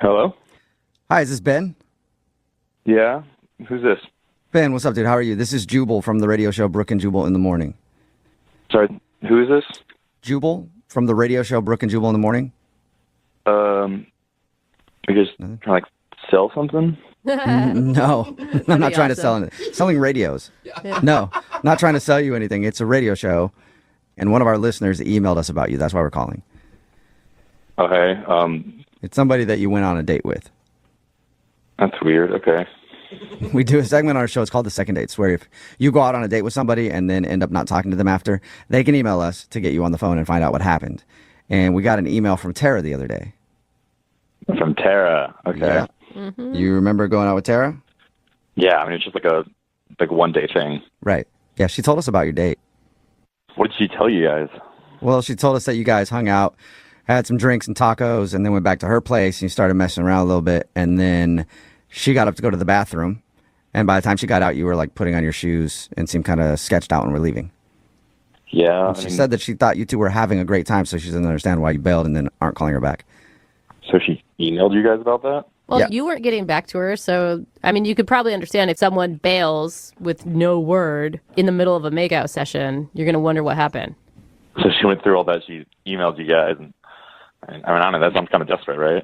Hello? Hi, is this Ben? Yeah? Who's this? Ben, what's up, dude? How are you? This is Jubal from the radio show Brooke and Jubal in the Morning. Sorry, who is this? Jubal from the radio show Brooke and Jubal in the Morning? Are you just trying to, like, sell something? No, I'm not trying to sell anything. Selling radios. No, not trying to sell you anything. It's a radio show, and one of our listeners emailed us about you. That's why we're calling. Okay, It's somebody that you went on a date with. that's weird. Okay. We do a segment on our show. It's called The Second Dates, where if you go out on a date with somebody and then end up not talking to them after, they can email us to get you on the phone and find out what happened. And we got an email from Tara the other day. From Tara. Okay. Yeah. Mm-hmm. You remember going out with Tara? Yeah, I mean, it's just like a one-day thing. Right. Yeah, she told us about your date. What did she tell you guys? Well, she told us that you guys hung out, had some drinks and tacos, and then went back to her place, and you started messing around a little bit, and then she got up to go to the bathroom, and by the time she got out, you were, like, putting on your shoes and seemed kind of sketched out and were leaving. Yeah. She said that she thought you two were having a great time, so she doesn't understand why you bailed and then aren't calling her back. So she emailed you guys about that? Well, Yeah. you weren't getting back to her, so, I mean, you could probably understand if someone bails with no word in the middle of a makeout session, you're going to wonder what happened. So she went through all that. She emailed you guys. And I mean, I don't know. That sounds kind of desperate, right?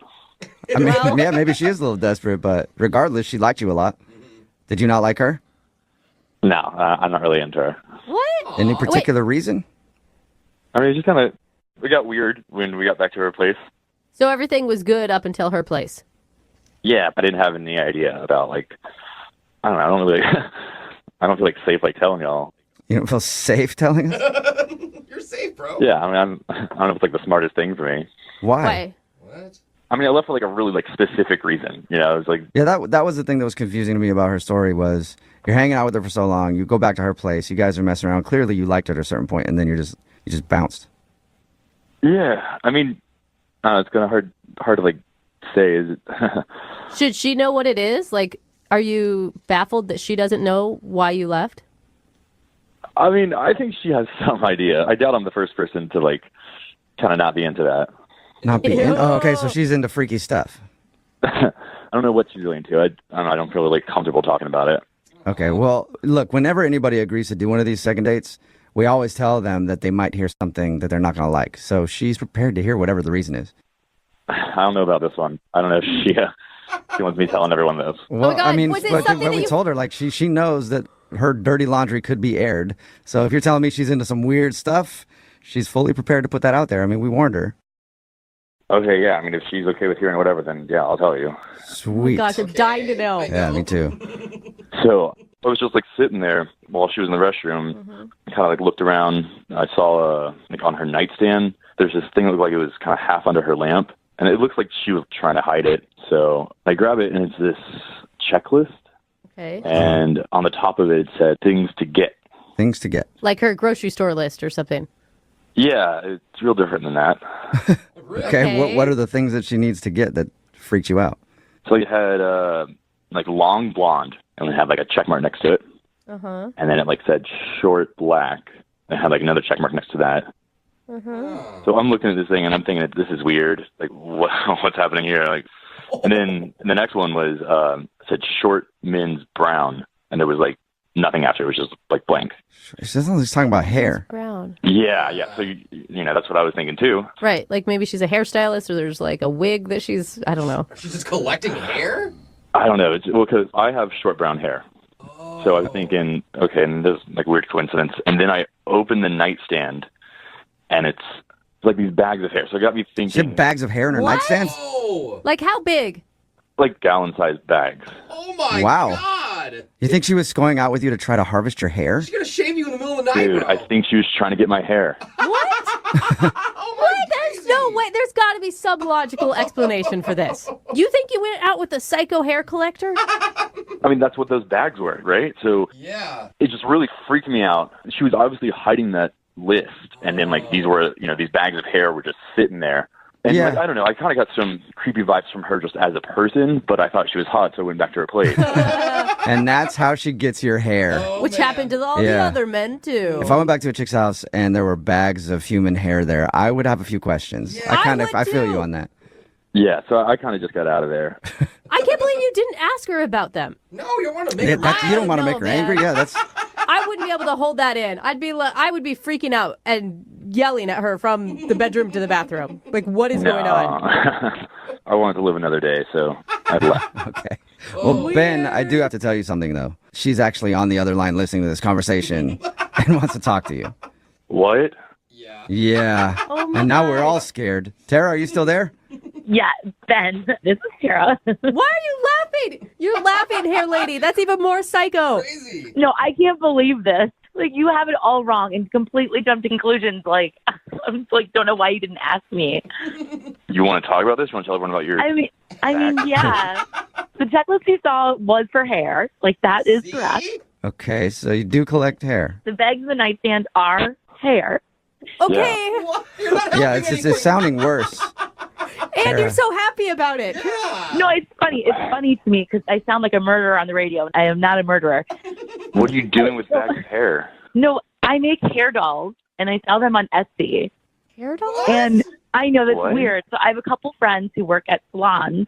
I mean, yeah, maybe she is a little desperate, but regardless, she liked you a lot. Did you not like her? No, I'm not really into her. What? Any particular reason? I mean, it just kind of, we got weird when we got back to her place. So everything was good up until her place. Yeah, I didn't have any idea about, like, I don't know. I don't really, I don't feel like safe, like, telling y'all. You don't feel safe telling us? You're safe, bro. Yeah, I mean, I don't know if it's, like, the smartest thing for me. Why? What? I mean, I left for, like, a really, like, specific reason. You know, it was like, Yeah, that was the thing that was confusing to me about her story was you're hanging out with her for so long, you go back to her place, you guys are messing around. Clearly, you liked her at a certain point, and then you just bounced. yeah, I mean, it's kind of hard to, like, say. Is it? Should she know what it is? Like, are you baffled that she doesn't know why you left? I mean, I think she has some idea. I doubt I'm the first person to, like, kind of not be into that. Not being. Oh, okay, so she's into freaky stuff. I don't know what she's really into. I don't know. I don't feel really comfortable talking about it. Okay, well, look, whenever anybody agrees to do one of these second dates, we always tell them that they might hear something that they're not going to like. So she's prepared to hear whatever the reason is. I don't know about this one. I don't know if she wants me telling everyone this. Well, my God, I mean, was it but something we that you- told her, like, she knows that her dirty laundry could be aired. So if you're telling me she's into some weird stuff, she's fully prepared to put that out there. I mean, we warned her. Okay, yeah. I mean, if she's okay with hearing whatever, then yeah, I'll tell you. Sweet. Gosh, I'm dying to know. Yeah, me too. So I was just like sitting there while she was in the restroom. Kind of like looked around. I saw like on her nightstand, there's this thing that looked like it was kind of half under her lamp, and it looks like she was trying to hide it. So I grab it, and it's this checklist, Okay. and on the top of it said things to get. Things to get. Like her grocery store list or something. Yeah, it's real different than that. Okay, Okay. what are the things that she needs to get that freaked you out? So it had like long blonde, and it had like a check mark next to it. Uh-huh. And then it like said short black. And it had like another check mark next to that. So I'm looking at this thing and I'm thinking, this is weird. Like, what's happening here? Like, and then the next one was said short men's brown, and there was like nothing after. It was just like blank. She doesn't like talking about hair. Brown. Yeah. So you know that's what I was thinking too. Right. Like maybe she's a hairstylist or there's like a wig that she's, I don't know. She's just collecting hair? I don't know. Well, because I have short brown hair. So I was thinking, okay, and there's like weird coincidence. And then I opened the nightstand, and it's like these bags of hair. So it got me She thinking, had bags of hair in her What? nightstand? Oh! Like how big? like gallon-sized bags. Oh my Wow. God! You think she was going out with you to try to harvest your hair? She's gonna shave you in the middle of the night, Dude, bro. I think she was trying to get my hair. What? Oh What? my There's no way. There's got to be some logical explanation for this. You think you went out with a psycho hair collector? I mean, that's what those bags were, right? So Yeah. it just really freaked me out. She was obviously hiding that list, and then like these were, these bags of hair were just sitting there. And Yeah. like, I don't know, I kind of got some creepy vibes from her just as a person, but I thought she was hot, so I went back to her place. And that's how she gets your hair. Oh, Which man. happened to all the Yeah. other men, too. If I went back to a chick's house and there were bags of human hair there, I would have a few questions. Yeah. I would feel too. you on that. Yeah, so I kind of just got out of there. I can't believe you didn't ask her about them. No, you don't want to make Yeah, her you don't want to know, make her man. angry. Yeah, that's. I wouldn't be able to hold that in. I would be freaking out and yelling at her from the bedroom to the bathroom. Like, what is going on? I wanted to live another day, so I left. Okay. Well, Ben, I do have to tell you something, though. She's actually on the other line listening to this conversation and wants to talk to you. What? Yeah. Yeah. Oh my And now God. we're all scared. Tara, are you still there? Yeah, Ben, this is Tara. Why are you laughing? You're laughing, hair lady. That's even more psycho. Crazy. No, I can't believe this. Like, you have it all wrong and completely jumped to conclusions. Like, I'm like, don't know why you didn't ask me. You want to talk about this? You want to tell everyone about your... I mean, yeah. The checklist you saw was for hair. Like, that is See? correct. Okay, so you do collect hair. The bags in the nightstand are hair. Okay. What? You're not helping Yeah, it's anything. sounding worse. And you're so happy about it. Yeah. No, it's funny. It's funny to me because I sound like a murderer on the radio. I am not a murderer. What are you doing with bags of hair? No, I make hair dolls, and I sell them on Etsy. Hair doll? And I know that's What? weird. So I have a couple friends who work at salons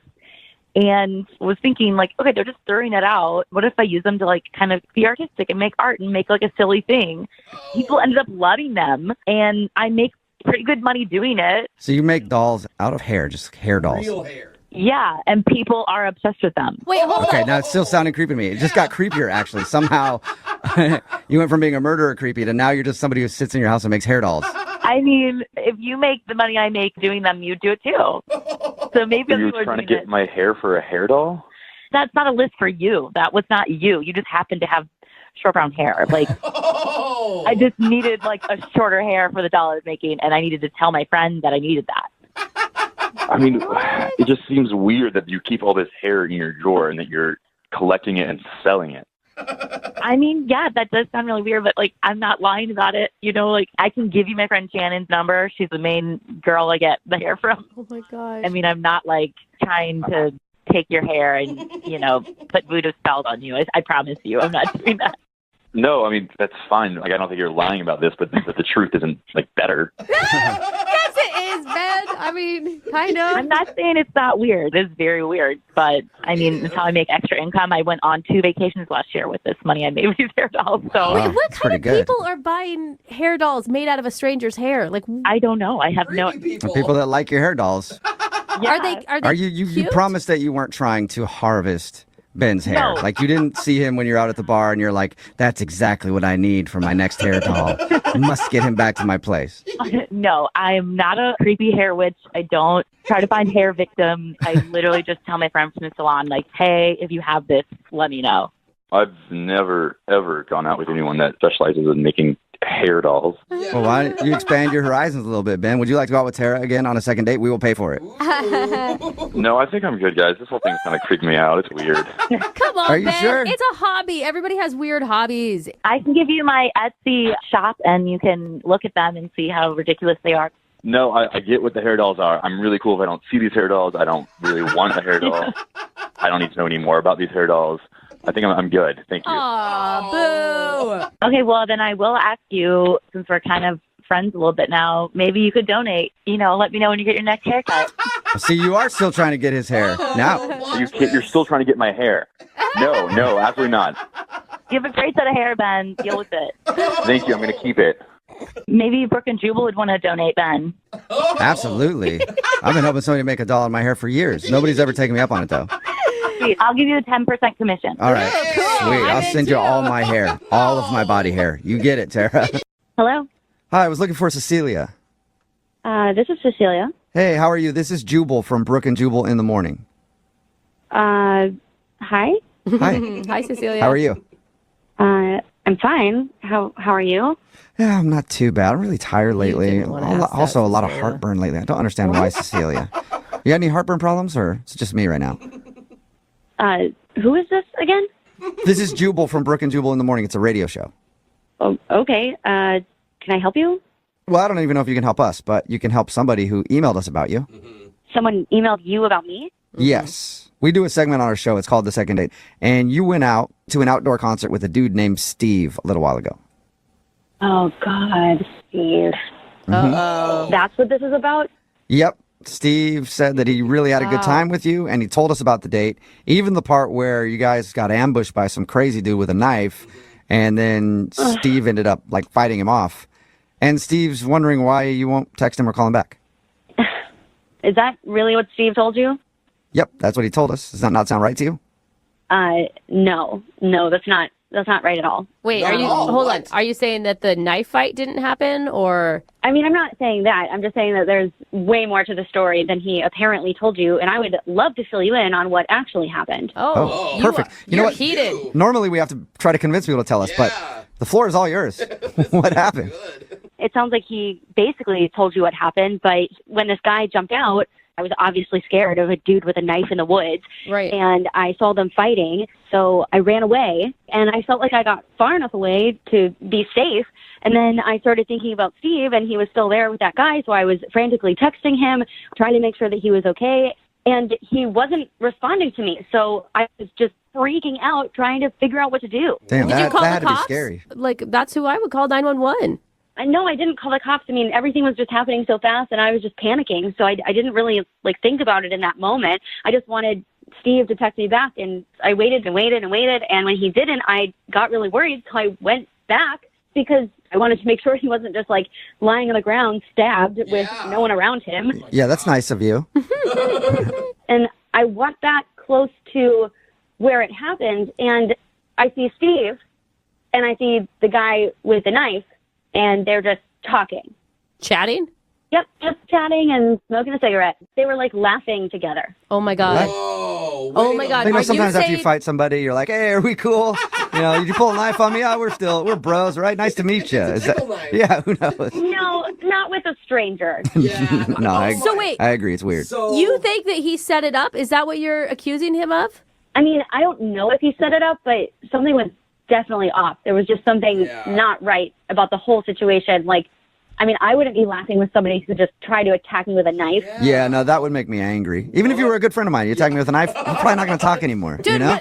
and was thinking, like, okay, they're just throwing it out. What if I use them to, like, kind of be artistic and make art and make, like, a silly thing? People ended up loving them, and I make pretty good money doing it. So you make dolls out of hair, just hair dolls. Real hair. Yeah, and people are obsessed with them. Wait, hold Okay, on. now it's still sounding creepy to me. It just got creepier, actually. Somehow you went from being a murderer creepy to now you're just somebody who sits in your house and makes hair dolls. I mean, if you make the money I make doing them, you do it too. So maybe Are you people are trying to doing get it. my hair for a hair doll? That's not a list for you. That was not you. You just happen to have short brown hair. Like, Oh. I just needed like a shorter hair for the doll I was making, and I needed to tell my friend that I needed that. I mean, it just seems weird that you keep all this hair in your drawer and that you're collecting it and selling it. I mean, yeah, that does sound really weird, but like, I'm not lying about it. You know, like, I can give you my friend Shannon's number. She's the main girl I get the hair from. Oh my gosh. I mean, I'm not like trying to take your hair and, you know, put voodoo spells on you. I promise you, I'm not doing that. No, I mean, that's fine. Like, I don't think you're lying about this, but the truth isn't, like, better. Yes, it is, Ben. I mean, kind of. I'm not saying it's not weird. It's very weird, but I mean, it's how I make extra income. I went on 2 vacations last year with this money I made with these hair dolls. So Wow. Wait, what that's kind of pretty good. people are buying hair dolls made out of a stranger's hair? Like, I don't know. I have no. Creepy people. People that like your hair dolls. Yeah. are they Are you cute? promised that you weren't trying to harvest Ben's hair? No. Like you didn't see him when you're out at the bar and you're like, that's exactly what I need for my next hair doll. Must get him back to my place. No, I'm not a creepy hair witch. I don't try to find hair victims. I literally just tell my friends from the salon, like, hey, if you have this, let me know. I've never, ever gone out with anyone that specializes in making hair dolls. Yeah. Well, why don't you expand your horizons a little bit, Ben? Would you like to go out with Tara again on a second date? We will pay for it. No, I think I'm good, guys. This whole thing's kind of creeping me out. It's weird. Come on, Are you Ben. sure? It's a hobby. Everybody has weird hobbies. I can give you my Etsy shop, and you can look at them and see how ridiculous they are. No, I get what the hair dolls are. I'm really cool if I don't see these hair dolls. I don't really want a hair doll. I don't need to know any more about these hair dolls. I think I'm good. Thank you. Aw, boo. Okay, well, then I will ask you, since we're kind of friends a little bit now, maybe you could donate. You know, let me know when you get your next haircut. See, you are still trying to get his hair. Now, You're still trying to get my hair. No, absolutely not. You have a great set of hair, Ben. Deal with it. Thank you. I'm going to keep it. Maybe Brooke and Jubal would want to donate, Ben. absolutely. I've been helping somebody make a doll on my hair for years. Nobody's ever taken me up on it, though. Sweet. I'll give you the 10% commission. All right. Oh, cool. Sweet. I'm I'll in send you too. all my hair, all of my body hair. You get it, Tara. Hello? Hi, I was looking for Cecilia. This is Cecilia. Hey, how are you? This is Jubal from Brooke and Jubal in the morning. Hi. Hi. Hi, Cecilia. How are you? I'm fine. How are you? Yeah, I'm not too bad. I'm really tired lately. didn't wanna ask that, Also, a lot of Cecilia. heartburn lately. I don't understand why, Cecilia. You got any heartburn problems, or it's just me right now? Who is this again? This is Jubal from Brooke and Jubal in the morning. It's a radio show. Oh, okay. Can I help you? Well, I don't even know if you can help us, but you can help somebody who emailed us about you. Someone emailed you about me? Yes. We do a segment on our show. It's called The Second Date. And you went out to an outdoor concert with a dude named Steve a little while ago. Oh, God, Steve. Uh-oh. That's what this is about? Yep. Steve said that he really had a good time with you, and he told us about the date, even the part where you guys got ambushed by some crazy dude with a knife, and then Steve ended up like fighting him off. And Steve's wondering why you won't text him or call him back. Is that really what Steve told you? Yep, that's what he told us. Does that not sound right to you? No, that's not right at all. Wait, Not are you at all. hold What? on? Are you saying that the knife fight didn't happen, or I mean, I'm not saying that. I'm just saying that there's way more to the story than he apparently told you, and I would love to fill you in on what actually happened. Oh, you perfect. are- You know you're what? heated. Normally we have to try to convince people to tell us, but Yeah. the floor is all yours. What happened? Good. It sounds like he basically told you what happened, but when this guy jumped out, I was obviously scared of a dude with a knife in the woods. Right. And I saw them fighting, so I ran away, and I felt like I got far enough away to be safe. And then I started thinking about Steve, and he was still there with that guy, so I was frantically texting him, trying to make sure that he was okay. And he wasn't responding to me, so I was just freaking out, trying to figure out what to do. Damn, Did you that call had the to be cops? scary. Like, that's who I would call 911. No, I didn't call the cops. I mean, everything was just happening so fast, and I was just panicking. So I didn't really think about it in that moment. I just wanted Steve to text me back, and I waited and waited and waited. And when he didn't, I got really worried. So I went back because I wanted to make sure he wasn't just lying on the ground, stabbed with no one around him. Yeah, that's nice of you. And I walked back close to where it happened, and I see Steve, and I see the guy with the knife, and they're just talking. Chatting? Yep, just chatting and smoking a cigarette. They were laughing together. Oh my god. Oh, Oh wait my a God. You know, Are sometimes you after you saying- fight somebody, you're like, "Hey, are we cool? You know, did you pull a knife on me? Yeah, we're bros, right? Nice to meet you." It's a tickle knife. Yeah, who knows? No, not with a stranger. Yeah. No, I, So wait. I agree. It's weird. So You think that he set it up? Is that what you're accusing him of? I mean, I don't know if he set it up, but something was definitely off. There was just something Yeah. not right about the whole situation. I mean, I wouldn't be laughing with somebody who just tried to attack me with a knife. Yeah, no, that would make me angry. Even if you were a good friend of mine, you attack me with a knife, I'm probably not going to talk anymore. Dude, you know?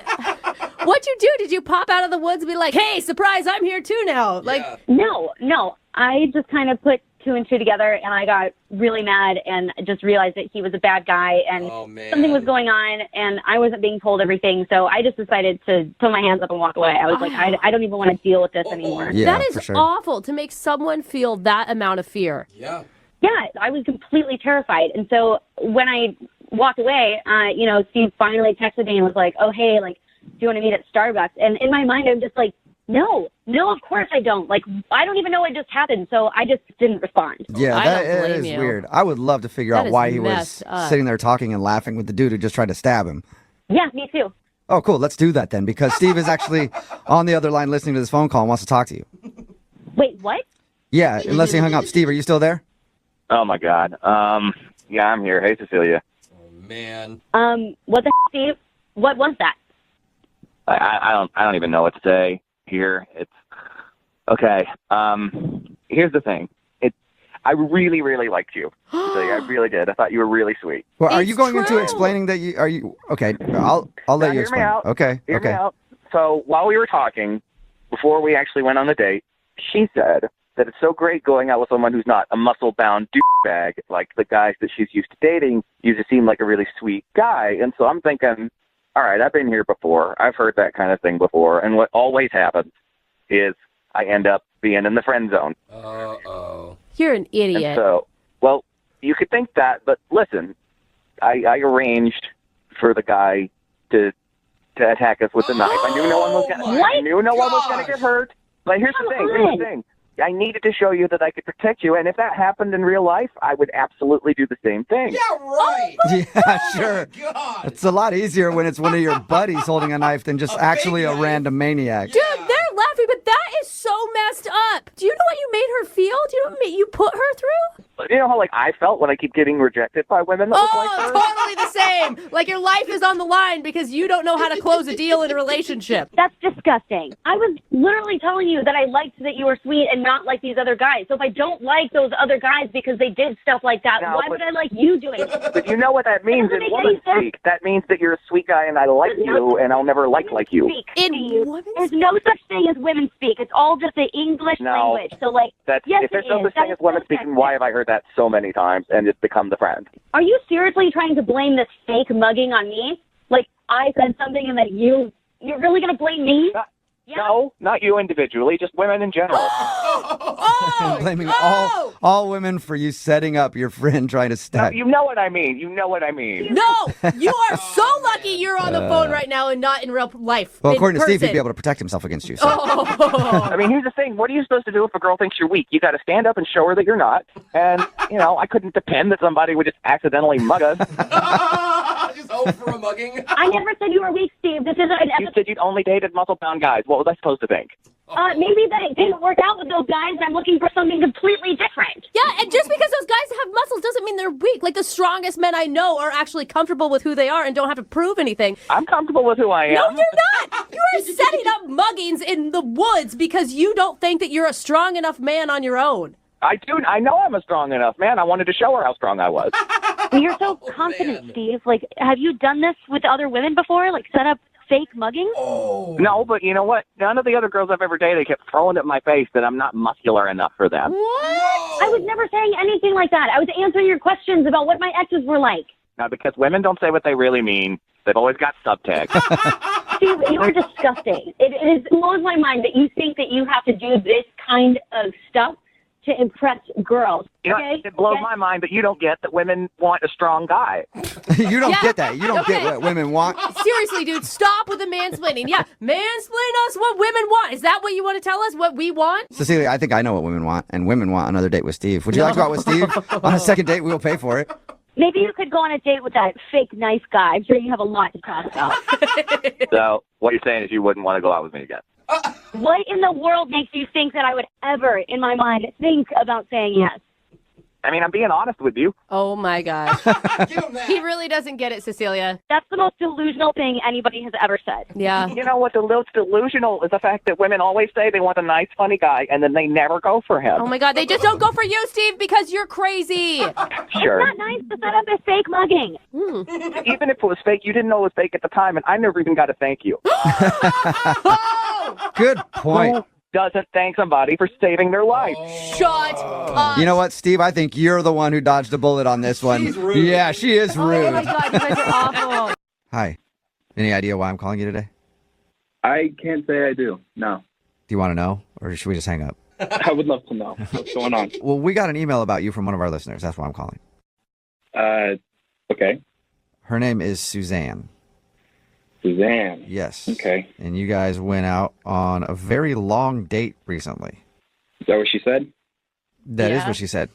What'd you do? Did you pop out of the woods and be like, hey, surprise, I'm here too now? No. I just kind of put two and two together, and I got really mad and just realized that he was a bad guy, and Oh, man. something was going on, and I wasn't being told everything. So I just decided to throw my hands up and walk away. I was like, I don't even want to deal with this anymore. Yeah, that is for sure. awful to make someone feel that amount of fear. Yeah. Yeah, I was completely terrified. And so when I walked away, Steve finally texted me and was like, oh, hey, do you want to meet at Starbucks? And in my mind, I'm just like, no, of course I don't. I don't even know what just happened. So I just didn't respond. Yeah, I that don't blame is you. weird. I would love to figure That out is why he was messed up. sitting there talking and laughing with the dude who just tried to stab him. Yeah, me too. Oh, cool. Let's do that then, because Steve is actually on the other line listening to this phone call and wants to talk to you. Wait, what? Yeah, unless he hung up. Steve, are you still there? Oh my God. Yeah, I'm here. Hey, Cecilia. Oh, man. What the Steve? What was that? I don't even know what to say here. It's okay. Here's the thing. I really, really liked you. Cecilia. I really did. I thought you were really sweet. Well, are It's you going into true. explaining that you are you okay? I'll let Now, you hear explain. me out. Okay. Hear okay. me out. So while we were talking, before we actually went on the date, she said that it's so great going out with someone who's not a muscle-bound douchebag like the guys that she's used to dating. You just seem like a really sweet guy. And so I'm thinking, all right, I've been here before. I've heard that kind of thing before. And what always happens is I end up being in the friend zone. Uh-oh. You're an And idiot. so, well, you could think that, but listen, I arranged for the guy to attack us with a knife. I knew no one was gonna. What? I knew no one was gonna Gosh. get hurt. But here's the thing. Here's the thing. I needed to show you that I could protect you, and if that happened in real life, I would absolutely do the same thing. Yeah, right. Yeah, sure. God. It's a lot easier when it's one of your buddies holding a knife than just A actually fake a knife. random maniac. Dude, they're laughing, but that is so messed up. Do you know what you made her feel? Do you know what you put her through? You know how I felt when I keep getting rejected by women that look like Oh, her? totally the same. Like your life is on the line because you don't know how to close a deal in a relationship. That's disgusting. I was literally telling you that I liked that you were sweet and not like these other guys. So if I don't like those other guys because they did stuff like that, No, why but- would I like you doing it? But you know what that means doesn't in make any woman sense. speak. That means that you're a sweet guy and I like There's you no and I'll never like you. Speak, In Steve. women's There's no such thing as women speak. It's all just the English No. language. So That's yes, if there's it no is. such That thing is as women so speaking, sexist. why have I heard that so many times and just become the friend. Are you seriously trying to blame this fake mugging on me? Like, I said something and then you're really going to blame me? Yeah. No, not you individually, just women in general. I'm blaming all women for you setting up your friend trying to stab. You know what I mean. You know what I mean. No, you are so lucky you're on the phone right now and not in real life. Well, according to Steve, he'd be able to protect himself against you. So. I mean, here's the thing. What are you supposed to do if a girl thinks you're weak? You got to stand up and show her that you're not. And, I couldn't depend that somebody would just accidentally mug us. Just hope for a mugging. I never said you were weak, Steve. This isn't an You said you'd only dated muscle-bound guys. What was I supposed to think? Maybe that it didn't work out with those guys. I'm looking for something completely different. Yeah, and just because those guys have muscles doesn't mean they're weak. Like, the strongest men I know are actually comfortable with who they are and don't have to prove anything. I'm comfortable with who I am. No, you're not. You are setting up muggings in the woods because you don't think that you're a strong enough man on your own. I do. I know I'm a strong enough man. I wanted to show her how strong I was. You're so confident, Steve. Like, have you done this with other women before? Like, set up fake mugging? Oh. No, but you know what? None of the other girls I've ever dated kept throwing it in my face that I'm not muscular enough for them. What? I was never saying anything like that. I was answering your questions about what my exes were like. Now, because women don't say what they really mean, they've always got subtext. Steve, you're disgusting. It blows my mind that you think that you have to do this kind of stuff to impress girls. Okay? It blows my mind that you don't get that women want a strong guy. You don't get that. You don't get what women want. Seriously, dude, stop with the mansplaining. Yeah, mansplain us what women want. Is that what you want to tell us, what we want? Cecilia, I think I know what women want, and women want another date with Steve. Would you like to go out with Steve? On a second date, we'll pay for it. Maybe you could go on a date with that fake nice guy. I'm sure you have a lot to talk about. So what you're saying is you wouldn't want to go out with me again. What in the world makes you think that I would ever, in my mind, think about saying yes? I mean, I'm being honest with you. Oh, my gosh. Give him that. He really doesn't get it, Cecilia. That's the most delusional thing anybody has ever said. Yeah. You know what's delusional is the fact that women always say they want a nice, funny guy, and then they never go for him. Oh, my God. They just don't go for you, Steve, because you're crazy. Sure. It's not nice to set up a fake mugging. Even if it was fake, you didn't know it was fake at the time, and I never even got a thank you. Good point. Who doesn't thank somebody for saving their life? Shut up. You know what, Steve? I think you're the one who dodged a bullet on this one. She's rude. Yeah, she is rude. Oh, my God. You guys are awful. Hi. Any idea why I'm calling you today? I can't say I do. No. Do you want to know, or should we just hang up? I would love to know what's going on. Well, we got an email about you from one of our listeners. That's why I'm calling. Okay. Her name is Suzanne. Suzanne. Yes. Okay. And you guys went out on a very long date recently. Is that what she said? That is what she said.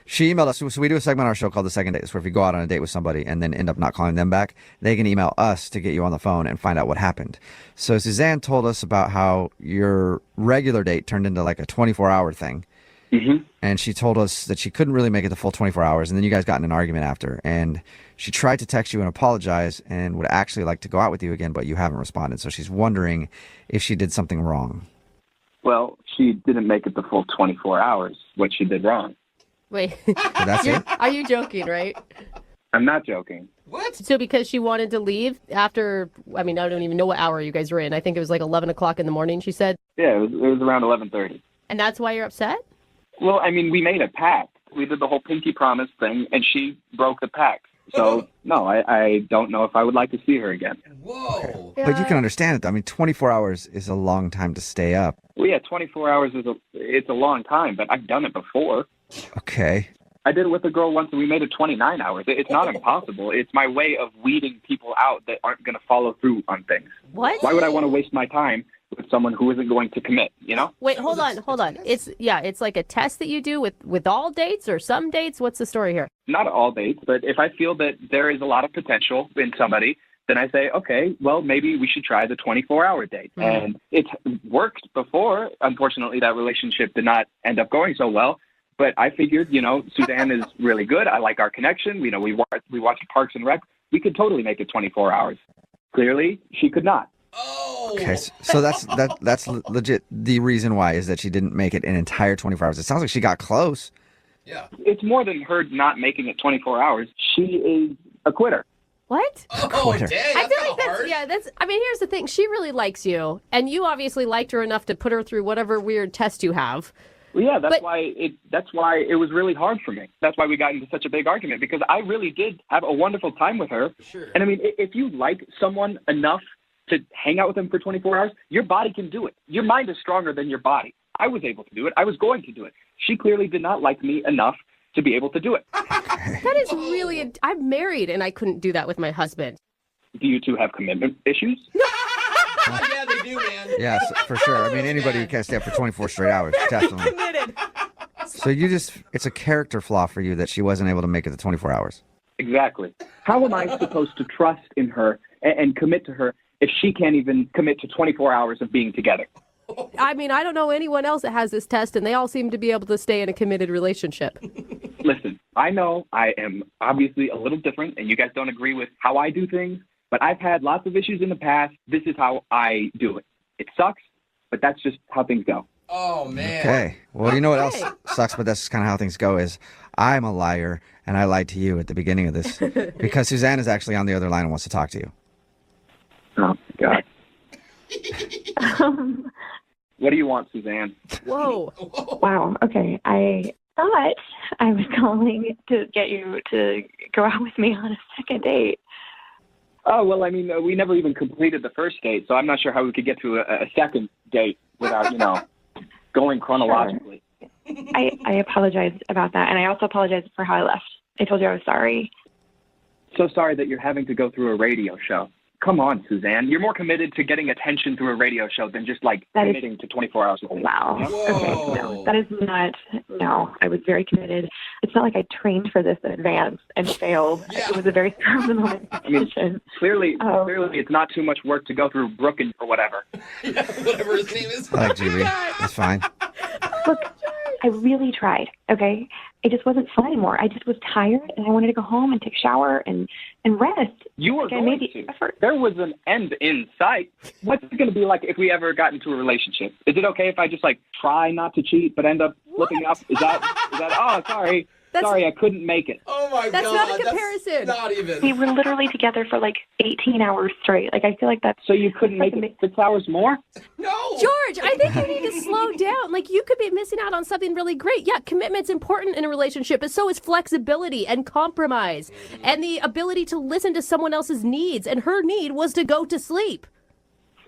She emailed us. So we do a segment on our show called The Second Date. It's where if you go out on a date with somebody and then end up not calling them back, they can email us to get you on the phone and find out what happened. So Suzanne told us about how your regular date turned into like a 24-hour thing. Mm-hmm. And she told us that she couldn't really make it the full 24 hours. And then you guys got in an argument after. And she tried to text you and apologize and would actually like to go out with you again, but you haven't responded. So she's wondering if she did something wrong. Well, she didn't make it the full 24 hours. What she did wrong. Wait. So that's it? Are you joking, right? I'm not joking. What? So because she wanted to leave after, I mean, I don't even know what hour you guys were in. I think it was like 11 o'clock in the morning, she said. Yeah, it was around 11:30. And that's why you're upset? Well, I mean, we made a pact. We did the whole pinky promise thing, and she broke the pact. So, no, I don't know if I would like to see her again. Whoa. But you can understand it. I mean, 24 hours is a long time to stay up. Well, yeah, 24 hours it's a long time, but I've done it before. Okay. I did it with a girl once, and we made it 29 hours. It's not impossible. It's my way of weeding people out that aren't going to follow through on things. What? Why would I want to waste my time with someone who isn't going to commit, you know? Wait, hold on. It's like a test that you do with all dates or some dates. What's the story here? Not all dates, but if I feel that there is a lot of potential in somebody, then I say, okay, well, maybe we should try the 24-hour date. Mm. And it's worked before. Unfortunately, that relationship did not end up going so well. But I figured, Suzanne is really good. I like our connection. We watched Parks and Rec. We could totally make it 24 hours. Clearly, she could not. Oh. Okay, so that's legit. The reason why is that she didn't make it an entire 24 hours. It sounds like she got close. Yeah. It's more than her not making it 24 hours. She is a quitter. What? Oh, Quitter. dang. I feel like here's the thing. She really likes you, and you obviously liked her enough to put her through whatever weird test you have. Well, yeah, that's why it was really hard for me. That's why we got into such a big argument, because I really did have a wonderful time with her. Sure. And I mean, if you like someone enough to hang out with them for 24 hours, your body can do it. Your mind is stronger than your body. I was able to do it. I was going to do it. She clearly did not like me enough to be able to do it. That is really, I'm married and I couldn't do that with my husband. Do you two have commitment issues? Yeah, they do, man. Yes, for sure. I mean, anybody who can't stay up for 24 straight hours, definitely. Committed. So it's a character flaw for you that she wasn't able to make it the 24 hours. Exactly. How am I supposed to trust in her and commit to her if she can't even commit to 24 hours of being together? I mean, I don't know anyone else that has this test, and they all seem to be able to stay in a committed relationship. Listen, I know I am obviously a little different, and you guys don't agree with how I do things, but I've had lots of issues in the past. This is how I do it. It sucks, but that's just how things go. Oh, man. Okay. Well, you know what else sucks, but that's kind of how things go is I'm a liar, and I lied to you at the beginning of this because Suzanne is actually on the other line and wants to talk to you. Oh, God. What do you want, Suzanne? Whoa. Wow. Okay. I thought I was calling to get you to go out with me on a second date. Oh, well, I mean, we never even completed the first date, so I'm not sure how we could get to a second date without, going chronologically. I apologize about that, and I also apologize for how I left. I told you I was sorry. So sorry that you're having to go through a radio show. Come on, Suzanne. You're more committed to getting attention through a radio show than just, committing to 24 hours a week. Wow. Whoa. Okay, no, that is not, no, I was very committed. It's not like I trained for this in advance and failed. Yeah. It was a very spur of the moment decision. Clearly, it's not too much work to go through Brooke or whatever. Yeah, whatever his name is. I like Julie. That's fine. Look, I really tried, okay? It just wasn't fun anymore. I just was tired, and I wanted to go home and take a shower and rest. You were I going made the to. effort. There was an end in sight. What's it going to be like if we ever got into a relationship? Is it okay if I just, try not to cheat but end up flipping up? Is that, oh, sorry. Sorry, I couldn't make it. Oh, my God. That's not a comparison. That's not even. We were literally together for 18 hours straight. I feel like that's... So you couldn't make it 6 hours more? No. George, I think you need to slow down. You could be missing out on something really great. Yeah, commitment's important in a relationship, but so is flexibility and compromise and the ability to listen to someone else's needs. And her need was to go to sleep.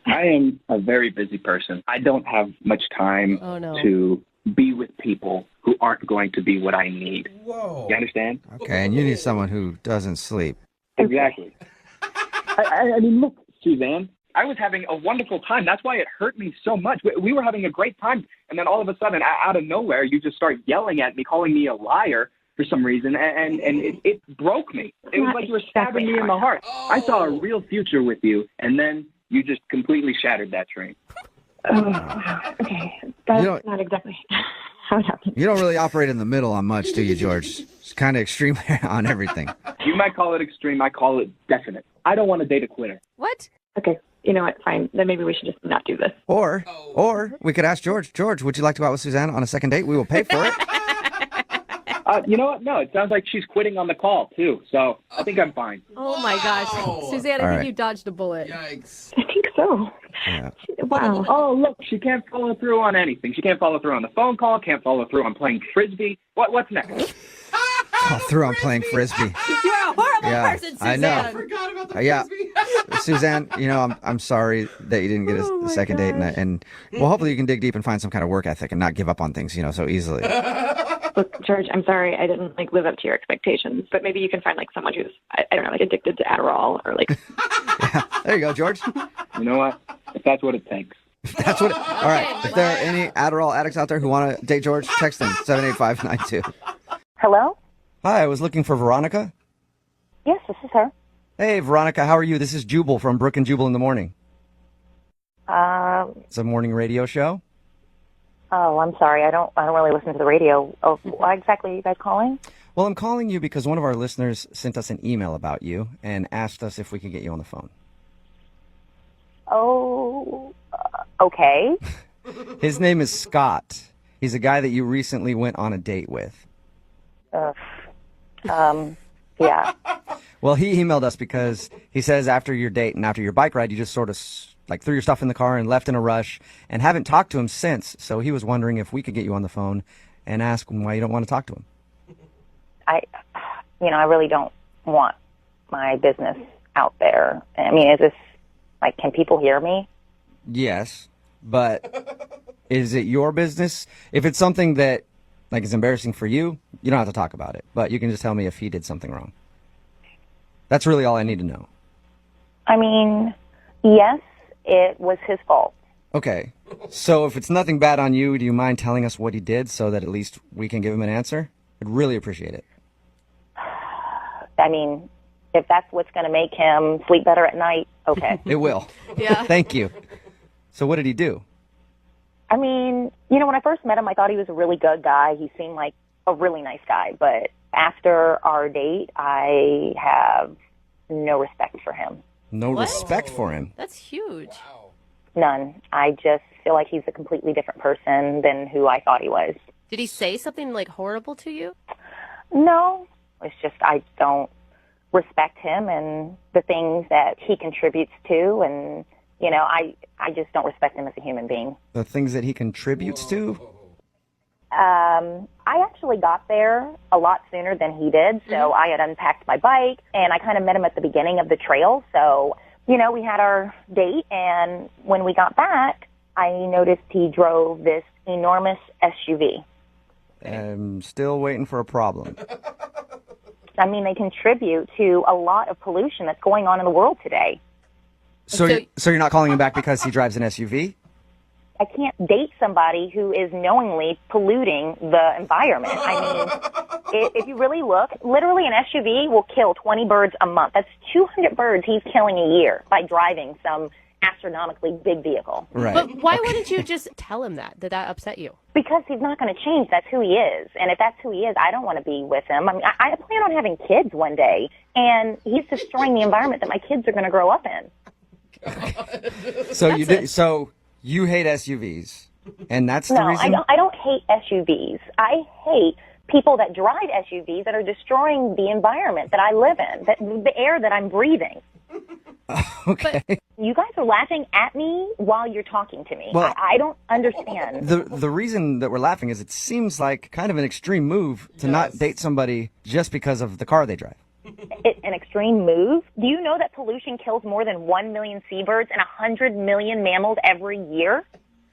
I am a very busy person. I don't have much time to be with people who aren't going to be what I need. Whoa. You understand? Okay, and you need someone who doesn't sleep. Exactly. I mean, look, Suzanne, I was having a wonderful time. That's why it hurt me so much. We were having a great time, and then all of a sudden, out of nowhere, you just start yelling at me, calling me a liar for some reason, and it broke me. It was like you were stabbing me in the heart. I saw a real future with you, and then you just completely shattered that dream. Okay, that's not exactly how it happened. You don't really operate in the middle on much, do you, George? It's kind of extreme on everything. You might call it extreme. I call it definite. I don't want to date a quitter. What? Okay, you know what? Fine. Then maybe we should just not do this. Or we could ask George. George, would you like to go out with Suzanne on a second date? We will pay for it. You know what? No, it sounds like she's quitting on the call, too. So I think I'm fine. Oh, my gosh. Suzanne, I All think right. you dodged a bullet. Yikes. I think so. Yeah. Wow. Oh, look, she can't follow through on anything. She can't follow through on the phone call, can't follow through on playing Frisbee. What's next? Through on playing Frisbee. You're a horrible person, Suzanne. I know. I forgot about the Yeah. Frisbee. Suzanne, I'm sorry that you didn't get a second date, and well, hopefully you can dig deep and find some kind of work ethic and not give up on things, so easily. Look, George, I'm sorry I didn't live up to your expectations, but maybe you can find someone who's I don't know, addicted to Adderall or Yeah, there you go, George. You know what? If that's what it takes. That's what. All right. If there are any Adderall addicts out there who want to date George, text them 78592. Hello? Hi, I was looking for Veronica. Yes, this is her. Hey, Veronica, how are you? This is Jubal from Brooke and Jubal in the Morning. It's a morning radio show. Oh, I'm sorry. I don't really listen to the radio. Oh, why exactly are you guys calling? Well, I'm calling you because one of our listeners sent us an email about you and asked us if we could get you on the phone. Oh, okay. His name is Scott. He's a guy that you recently went on a date with. Yeah. Well, he emailed us because he says after your date and after your bike ride, you just sort of like threw your stuff in the car and left in a rush and haven't talked to him since. So he was wondering if we could get you on the phone and ask him why you don't want to talk to him. I really don't want my business out there. I mean, is this, like, can people hear me? Yes, but is it your business? If it's something that, like, is embarrassing for you, you don't have to talk about it. But you can just tell me if he did something wrong. That's really all I need to know. I mean, yes, it was his fault. Okay. So if it's nothing bad on you, do you mind telling us what he did so that at least we can give him an answer? I'd really appreciate it. I mean, if that's what's going to make him sleep better at night, okay. It will. Yeah. Thank you. So what did he do? I mean, when I first met him, I thought he was a really good guy. He seemed like a really nice guy. But after our date, I have no respect for him. No respect for him? That's huge. Wow. None. I just feel like he's a completely different person than who I thought he was. Did he say something like horrible to you? No. It's just I don't respect him and the things that he contributes to. And, I just don't respect him as a human being. The things that he contributes to? I actually got there a lot sooner than he did, so I had unpacked my bike, and I kind of met him at the beginning of the trail. So, we had our date, and when we got back, I noticed he drove this enormous SUV. I'm still waiting for a problem. I mean, they contribute to a lot of pollution that's going on in the world today. So you're not calling him back because he drives an SUV? I can't date somebody who is knowingly polluting the environment. I mean, if you really look, literally an SUV will kill 20 birds a month. That's 200 birds he's killing a year by driving some astronomically big vehicle. Right. But why wouldn't you just tell him that? Did that upset you? Because he's not going to change. That's who he is. And if that's who he is, I don't want to be with him. I mean, I plan on having kids one day, and he's destroying the environment that my kids are going to grow up in. So you hate SUVs, and that's the reason? No, I don't hate SUVs. I hate people that drive SUVs that are destroying the environment that I live in, the air that I'm breathing. Okay. You guys are laughing at me while you're talking to me. Well, I don't understand. The reason that we're laughing is it seems like kind of an extreme move to not date somebody just because of the car they drive. An extreme move? Do you know that pollution kills more than 1 million seabirds and 100 million mammals every year?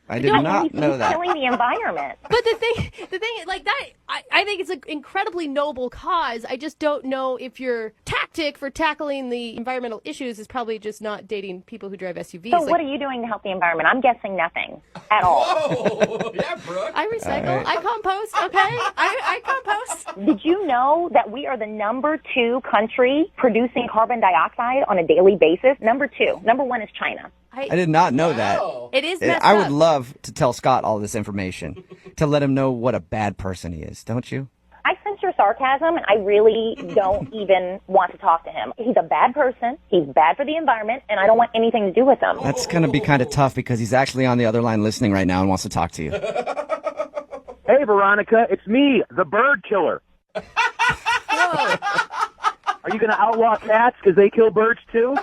I did not know that. Killing the environment. But the thing, like that, I think it's an incredibly noble cause. I just don't know if your tactic for tackling the environmental issues is probably just not dating people who drive SUVs. So what are you doing to help the environment? I'm guessing nothing at all. Oh, yeah, Brooke. I recycle. I compost. Okay, I compost. Did you know that we are the number 2 country producing carbon dioxide on a daily basis? Number 2. Number 1 is China. I did not know that. It is messed I would up. love to tell Scott all this information to let him know what a bad person he is, don't you? I sense your sarcasm, and I really don't even want to talk to him. He's a bad person. He's bad for the environment, and I don't want anything to do with him. That's going to be kind of tough because he's actually on the other line listening right now and wants to talk to you. Hey, Veronica, it's me, the bird killer. Whoa. Are you going to outlaw cats because they kill birds too?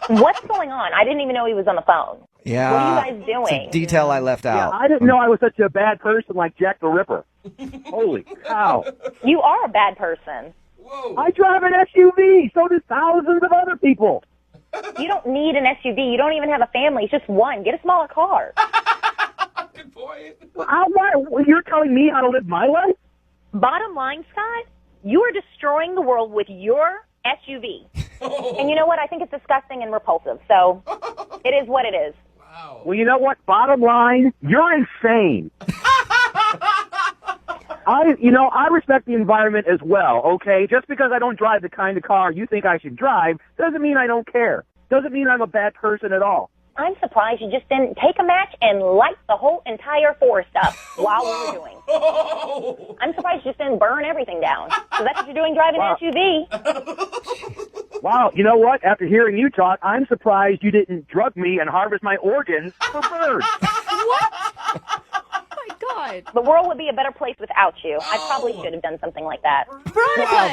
What's going on? I didn't even know he was on the phone. Yeah. What are you guys doing? It's a detail I left Yeah, out. I didn't know I was such a bad person like Jack the Ripper. Holy cow. You are a bad person. Whoa. I drive an SUV. So do thousands of other people. You don't need an SUV. You don't even have a family. It's just one. Get a smaller car. Good point. You're telling me how to live my life? Bottom line, Scott, you are destroying the world with your SUV. And you know what? I think it's disgusting and repulsive. So it is what it is. Wow. Well, you know what? Bottom line, you're insane. I respect the environment as well, okay? Just because I don't drive the kind of car you think I should drive doesn't mean I don't care. Doesn't mean I'm a bad person at all. I'm surprised you just didn't take a match and light the whole entire forest up while we were doing. I'm surprised you just didn't burn everything down. So that's what you're doing driving an SUV. Wow, you know what? After hearing you talk, I'm surprised you didn't drug me and harvest my organs for birds. What? Oh my God. The world would be a better place without you. I probably should have done something like that.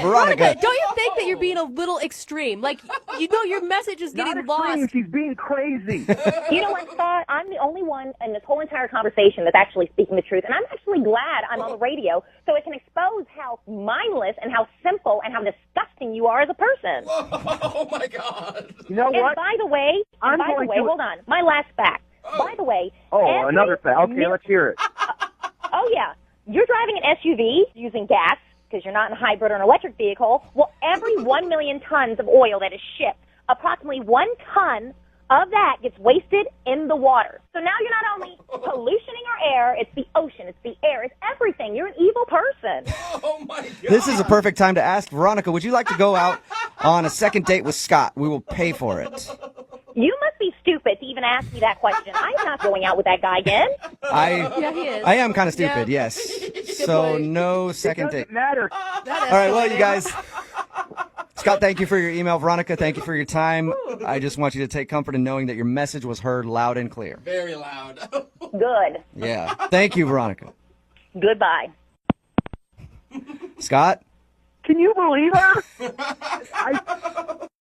Veronica, don't you think that you're being a little extreme? Like, your message is getting lost. She's being crazy. You know what, Scott? I'm the only one in this whole entire conversation that's actually speaking the truth, and I'm actually glad I'm on the radio so it can expose how mindless and how simple and how disgusting you are as a person. Oh, my God. You know And what? by the way, hold on. My last fact. By the way. Another fact. Okay, let's hear it. Oh, yeah. You're driving an SUV using gas because you're not in a hybrid or an electric vehicle. Well, every 1 million tons of oil that is shipped, approximately 1 ton of that gets wasted in the water. So now you're not only pollutioning our air, it's the ocean, it's the air, it's everything. You're an evil person. Oh, my God. This is a perfect time to ask Veronica, would you like to go out on a second date with Scott? We will pay for it. You must be stupid to even ask me that question. I'm not going out with that guy again. Yeah, he is. I am kind of stupid, yes. So point. no second date. Doesn't matter. All right, well, you guys. Scott, thank you for your email. Veronica, thank you for your time. I just want you to take comfort in knowing that your message was heard loud and clear. Very loud. Good. Yeah. Thank you, Veronica. Goodbye. Scott? Can you believe her?